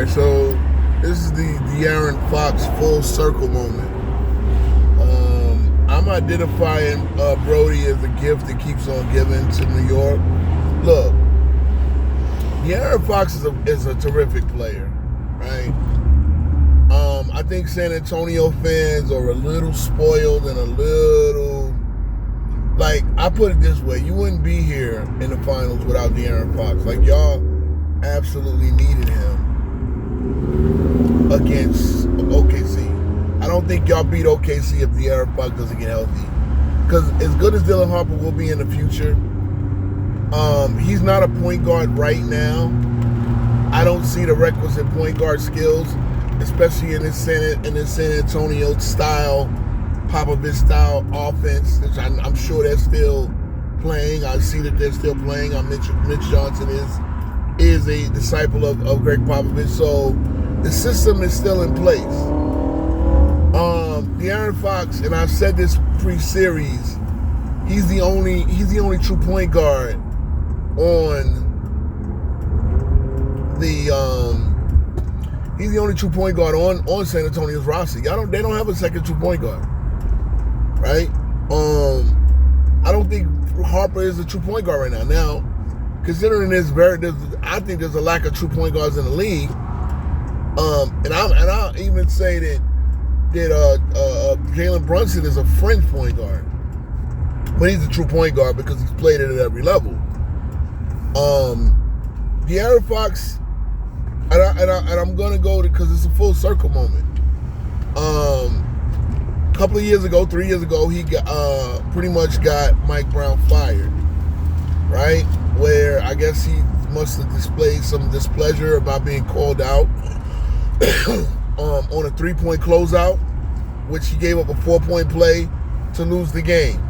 right, so this is the DeAron Fox full circle moment. I'm identifying Brody as a gift that keeps on giving to New York. Look, DeAron Fox is a terrific player, right? I think San Antonio fans are a little spoiled and a little, like, I put it this way, you wouldn't be here in the finals without DeAron Fox. Like, y'all absolutely needed him against OKC. I don't think y'all beat OKC if DeAron Fox doesn't get healthy. Because as good as Dylan Harper will be in the future, he's not a point guard right now. I don't see the requisite point guard skills, especially in this San Antonio style, Popovich style offense, which I'm sure they're still playing. I see that they're still playing. Mitch Johnson is a disciple of Greg Popovich, so the system is still in place. DeAron Fox, and I've said this pre-series, he's the only true point guard on San Antonio's roster. They don't have a second true point guard, right? I don't think Harper is a true point guard right now. Now, considering I think there's a lack of true point guards in the league. And I'll even say that Jalen Brunson is a fringe point guard, but he's a true point guard because he's played it at every level. DeAron Fox, and I'm gonna go because it's a full circle moment. A couple of years ago, 3 years ago, he pretty much got Mike Brown fired, right? Where I guess he must have displayed some displeasure about being called out on a 3-point closeout, which he gave up a 4-point play to lose the game.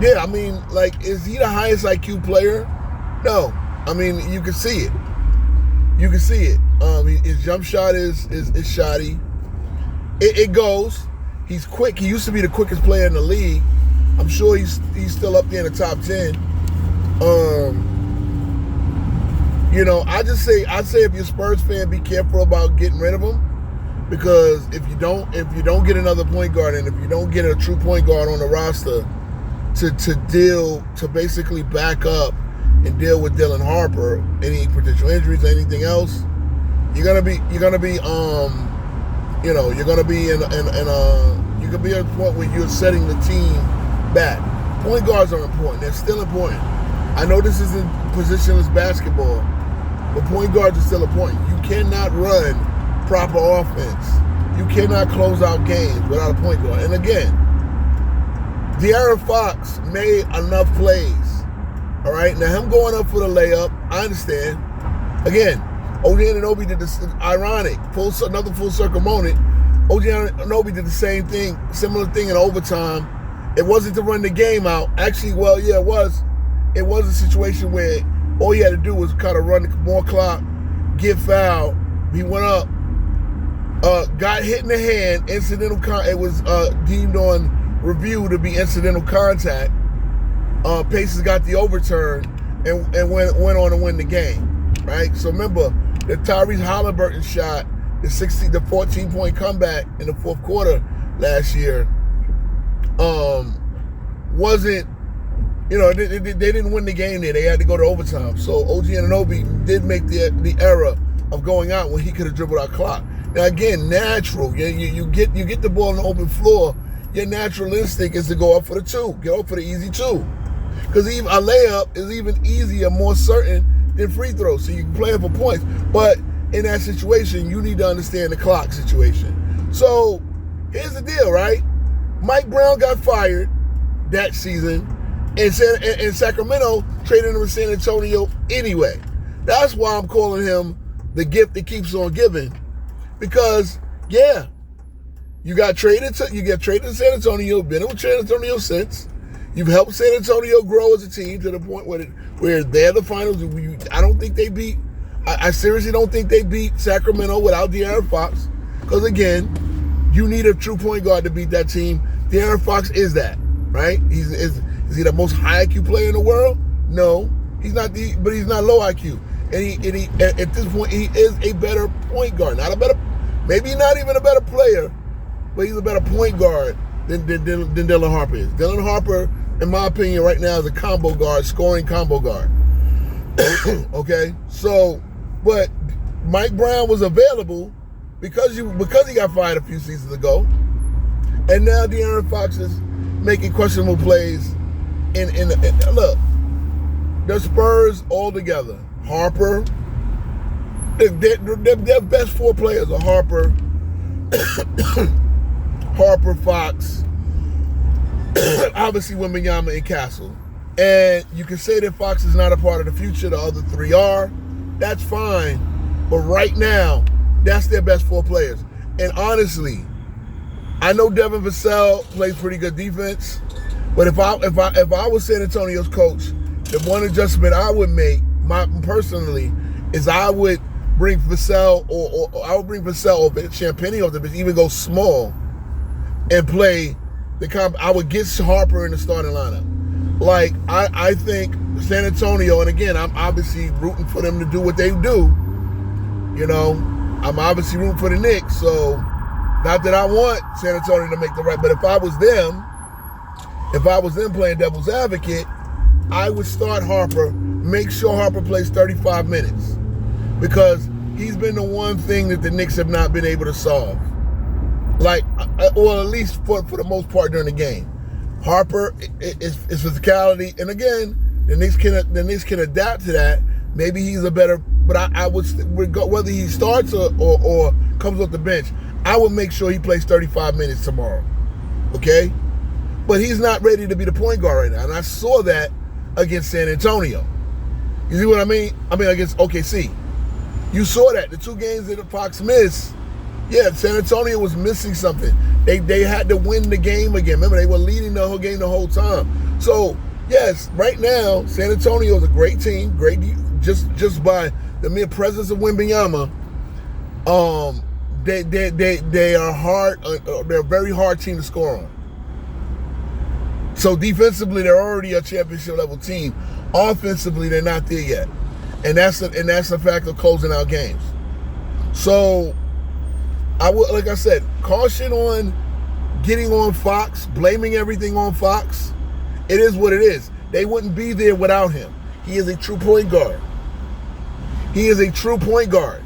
Yeah, I mean, like, is he the highest IQ player? No. I mean, you can see it. His jump shot is shoddy. It goes. He's quick. He used to be the quickest player in the league. I'm sure he's still up there in the top 10. I'd say if you're a Spurs fan, be careful about getting rid of him, because if you don't get another point guard, and if you don't get a true point guard on the roster to basically back up and deal with Dylan Harper, any potential injuries, anything else, you could be at a point where you're setting the team back. Point guards are important. They're still important. I know this isn't positionless basketball, but point guards are still important. You cannot run proper offense. You cannot close out games without a point guard. And again, DeAron Fox made enough plays. All right, now him going up for the layup, I understand. Again, OG Anunoby did this ironic, another full circle moment. OG Anunoby did the same thing, similar thing in overtime. It wasn't to run the game out. Actually, well, yeah, it was. It was a situation where all he had to do was kind of run more clock, get fouled. He went up, got hit in the hand, it was deemed on review to be incidental contact. Pacers got the overturn and went on to win the game, right? So remember, the Tyrese Halliburton shot, the 14-point comeback in the fourth quarter last year, wasn't, they didn't win the game there. They had to go to overtime. So OG Anunoby did make the error of going out when he could have dribbled out clock. Now again, natural. You get the ball on the open floor, your natural instinct is to go up for the two. Get up for the easy two. Because a layup is even easier, more certain than free throws. So you can play it for points. But in that situation, you need to understand the clock situation. So here's the deal, right? Mike Brown got fired that season, and Sacramento traded him to San Antonio anyway. That's why I'm calling him the gift that keeps on giving. Because, yeah, you get traded to San Antonio, been with San Antonio since. You've helped San Antonio grow as a team to the point where they're the finals. I don't think they beat. I seriously don't think they beat Sacramento without DeAron Fox. Because again, you need a true point guard to beat that team. DeAron Fox is that, right? Is he the most high IQ player in the world? No, he's not. But he's not low IQ. and he at this point he is a better point guard. Maybe not even a better player, but he's a better point guard than Dylan Harper is. Dylan Harper, in my opinion, right now is a combo guard, scoring combo guard. Okay, so but Mike Brown was available because he got fired a few seasons ago, and now DeAron Fox is making questionable plays. Look, the Spurs all together. Harper, their best four players are Harper, Fox, obviously Wembanyama and Castle. And you can say that Fox is not a part of the future. The other three are. That's fine. But right now, that's their best four players. And honestly, I know Devin Vassell plays pretty good defense. But if I was San Antonio's coach, the one adjustment I would make, personally, is I would bring Vassell or I would bring Vassell over Champagnie off the bench, even go small and play I would get Harper in the starting lineup. Like, I think San Antonio, and again, I'm obviously rooting for them to do what they do. You know, I'm obviously rooting for the Knicks, so not that I want San Antonio to make the right, but if I was them playing devil's advocate, I would start Harper, make sure Harper plays 35 minutes, because he's been the one thing that the Knicks have not been able to solve. Like, or at least for the most part during the game. Harper is physicality, and again, the Knicks can adapt to that. Maybe he's a better, but I would, whether he starts or comes off the bench, I would make sure he plays 35 minutes tomorrow. Okay? But he's not ready to be the point guard right now, and I saw that against San Antonio. You see what I mean? Against OKC. You saw that. The two games that Fox missed, yeah, San Antonio was missing something. They had to win the game again. Remember, they were leading the whole game the whole time. So, yes, right now, San Antonio is a great team. Great, just by the mere presence of Wembanyama. They are hard. They're a very hard team to score on. So defensively, they're already a championship level team. Offensively, they're not there yet, and that's a fact of closing out games. So, I would, like I said, caution on getting on Fox, blaming everything on Fox. It is what it is. They wouldn't be there without him. He is a true point guard. He is a true point guard.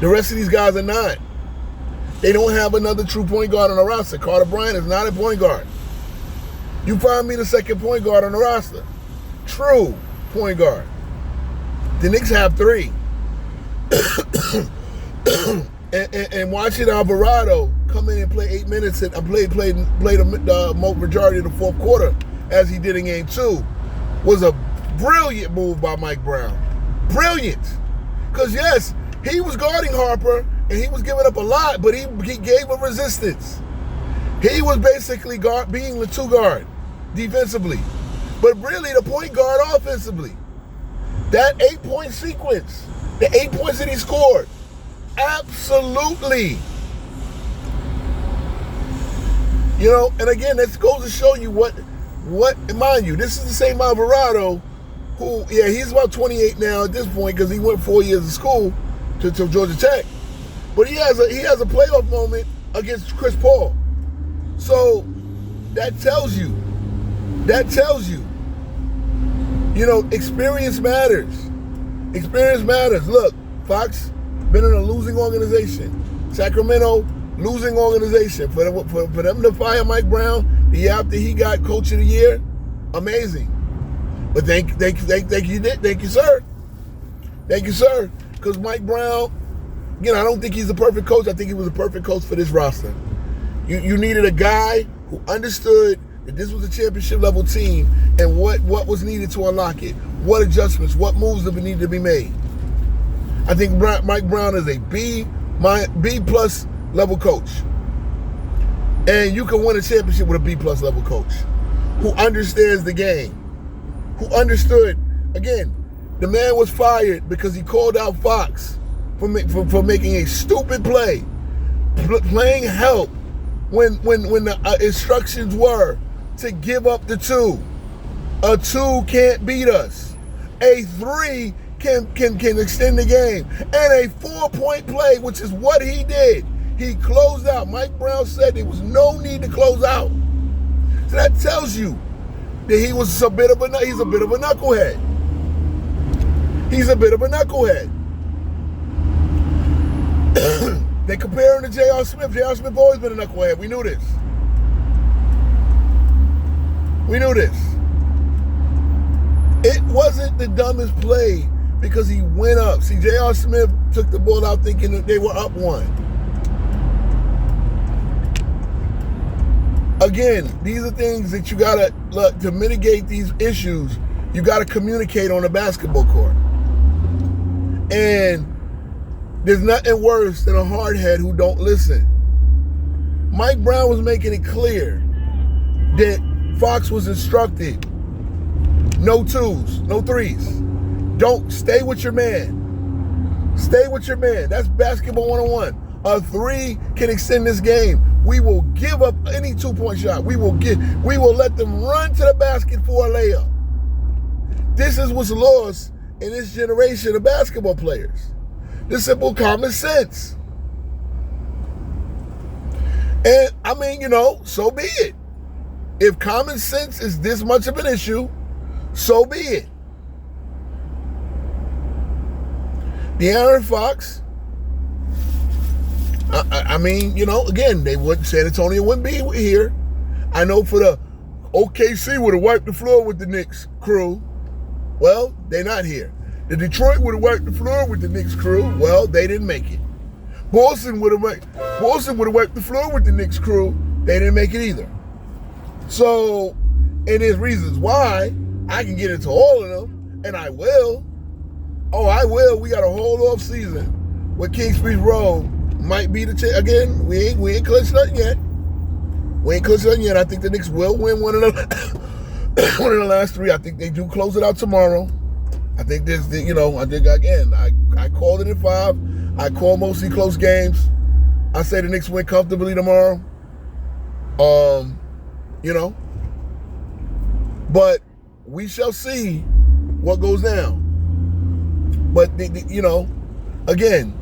The rest of these guys are not. They don't have another true point guard on the roster. Carter Bryant is not a point guard. You find me the second point guard on the roster. True point guard. The Knicks have three. and watching Alvarado come in and play 8 minutes and played the majority of the fourth quarter as he did in game 2 was a brilliant move by Mike Brown. Brilliant. Because yes, he was guarding Harper and he was giving up a lot, but he gave him resistance. He was basically being the two guard defensively, but really the point guard offensively. That 8-point sequence, the 8 points that he scored, absolutely. You know, and again, that goes to show you what, mind you, this is the same Alvarado who, yeah, he's about 28 now at this point because he went 4 years of school to Georgia Tech. But he has a playoff moment against Chris Paul. So that tells you, you know, experience matters. Experience matters. Look, Fox been in a losing organization. Sacramento, losing organization. For them to fire Mike Brown the year after he got Coach of the Year, amazing. But thank you, sir. Thank you, sir. Because Mike Brown, again, I don't think he's the perfect coach. I think he was the perfect coach for this roster. You needed a guy who understood that this was a championship level team and what was needed to unlock it. What adjustments, what moves that needed to be made. I think Mike Brown is a B+ level coach. And you can win a championship with a B+ level coach who understands the game, who understood. Again, the man was fired because he called out Fox for making a stupid play, playing help when the instructions were to give up the 2. A 2 can't beat us. a 3 can extend the game. And a 4-point play, which is what he did. He closed out. Mike Brown said there was no need to close out. So that tells you that he's a bit of a knucklehead. He's a bit of a knucklehead. They compare him to J.R. Smith. J.R. Smith always been a knucklehead. We knew this. It wasn't the dumbest play because he went up. See, J.R. Smith took the ball out thinking that they were up 1. Again, these are things that you gotta look to mitigate these issues. You gotta communicate on the basketball court. And there's nothing worse than a hardhead who don't listen. Mike Brown was making it clear that Fox was instructed, no 2s, no 3s. Don't stay with your man. Stay with your man. That's basketball 101. A 3 can extend this game. We will give up any 2-point shot. We will let them run to the basket for a layup. This is what's lost in this generation of basketball players. The simple common sense. And I mean, so be it. If common sense is this much of an issue, so be it. DeAron Fox, I mean, again, San Antonio wouldn't be here. I know for the OKC would have wiped the floor with the Knicks crew. Well, they're not here. The Detroit would have wiped the floor with the Knicks crew. Well, they didn't make it. Boston would have wiped the floor with the Knicks crew. They didn't make it either. So, and there's reasons why. I can get into all of them, and I will. Oh, I will. We got a whole off season with King Street Road might be the again. We ain't clinched nothing yet. I think the Knicks will win one of the last 3. I think they do close it out tomorrow. I think I think again. I called it at 5. I call mostly close games. I say the Knicks win comfortably tomorrow. But we shall see what goes down. But again,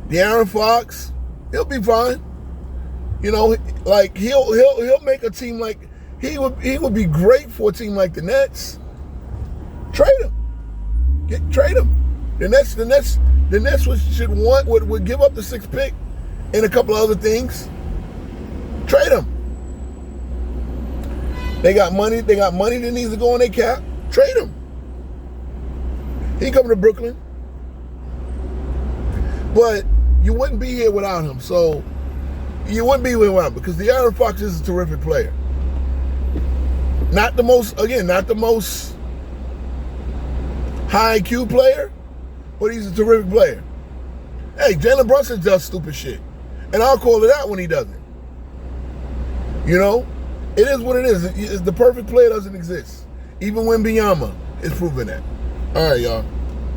DeAron Fox, he'll be fine. Like he'll make a team like he would be great for a team like the Nets. Trade him. Trade him. The Nets would give up the 6th pick and a couple of other things. Trade him. They got money that needs to go on their cap. Trade him. He coming to Brooklyn. But you wouldn't be here without him. So you wouldn't be here without him because DeAron Fox is a terrific player. Not the most high IQ player, but he's a terrific player. Hey, Jalen Brunson does stupid shit. And I'll call it out when he doesn't. It is what it is. The perfect player doesn't exist. Even when Biyama is proving that. All right, y'all.